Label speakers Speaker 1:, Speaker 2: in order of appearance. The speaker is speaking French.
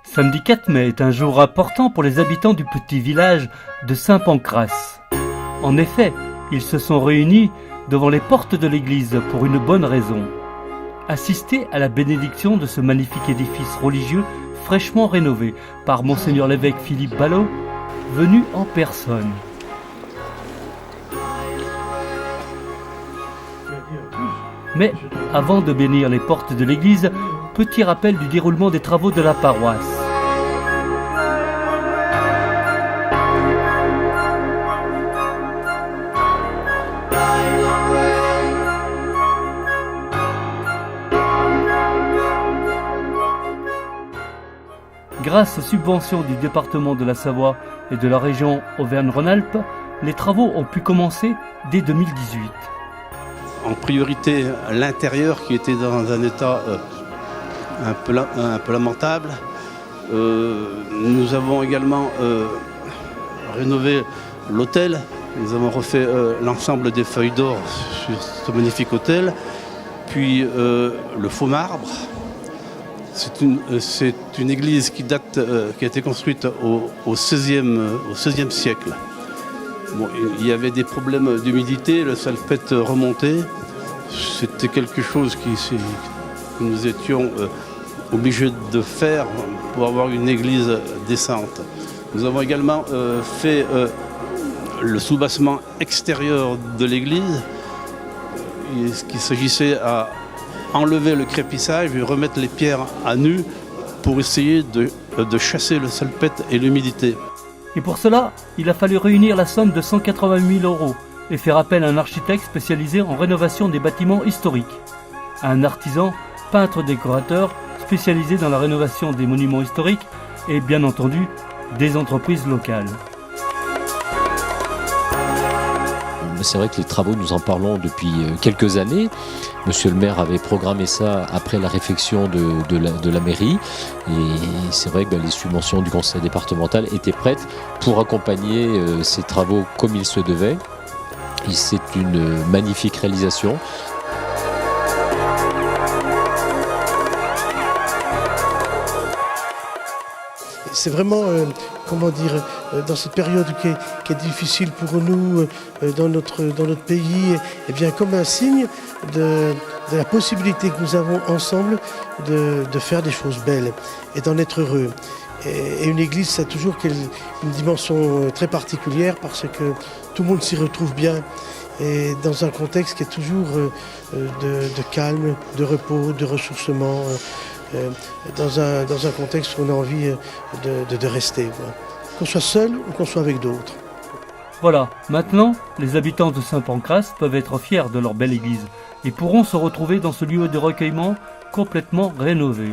Speaker 1: Samedi 4 mai est un jour important pour les habitants du petit village de Saint-Pancrace. En effet, ils se sont réunis devant les portes de l'église pour une bonne raison. Assister à la bénédiction de ce magnifique édifice religieux fraîchement rénové par Monseigneur l'évêque Philippe Ballot, venu en personne. Mais avant de bénir les portes de l'église, petit rappel du déroulement des travaux de la paroisse. Grâce aux subventions du département de la Savoie et de la région Auvergne-Rhône-Alpes, les travaux ont pu commencer dès 2018.
Speaker 2: En priorité, l'intérieur qui était dans un état un peu lamentable. Nous avons également rénové l'hôtel. Nous avons refait l'ensemble des feuilles d'or sur ce magnifique hôtel. Puis le faux marbre. C'est une église qui a été construite au XVIe siècle. Bon, il y avait des problèmes d'humidité, le salpêtre remontait. C'était quelque chose que nous étions obligés de faire pour avoir une église décente. Nous avons également fait le soubassement extérieur de l'église. Il s'agissait à enlever le crépissage et remettre les pierres à nu pour essayer de chasser le salpêtre et l'humidité.
Speaker 1: Et pour cela, il a fallu réunir la somme de 180 000 € et faire appel à un architecte spécialisé en rénovation des bâtiments historiques, à un artisan, peintre-décorateur spécialisé dans la rénovation des monuments historiques et bien entendu des entreprises locales.
Speaker 3: C'est vrai que les travaux, nous en parlons depuis quelques années. Monsieur le maire avait programmé ça après la réfection de la mairie. Et c'est vrai que les subventions du conseil départemental étaient prêtes pour accompagner ces travaux comme il se devait. Et c'est une magnifique réalisation.
Speaker 4: C'est vraiment, dans cette période qui est difficile pour nous dans notre pays, et bien comme un signe de la possibilité que nous avons ensemble de faire des choses belles et d'en être heureux. Et une église, ça a toujours une dimension très particulière parce que tout le monde s'y retrouve bien et dans un contexte qui est toujours de calme, de repos, de ressourcement. Dans un contexte où on a envie de rester, qu'on soit seul ou qu'on soit avec d'autres.
Speaker 1: Voilà, maintenant, les habitants de Saint-Pancrace peuvent être fiers de leur belle église et pourront se retrouver dans ce lieu de recueillement complètement rénové.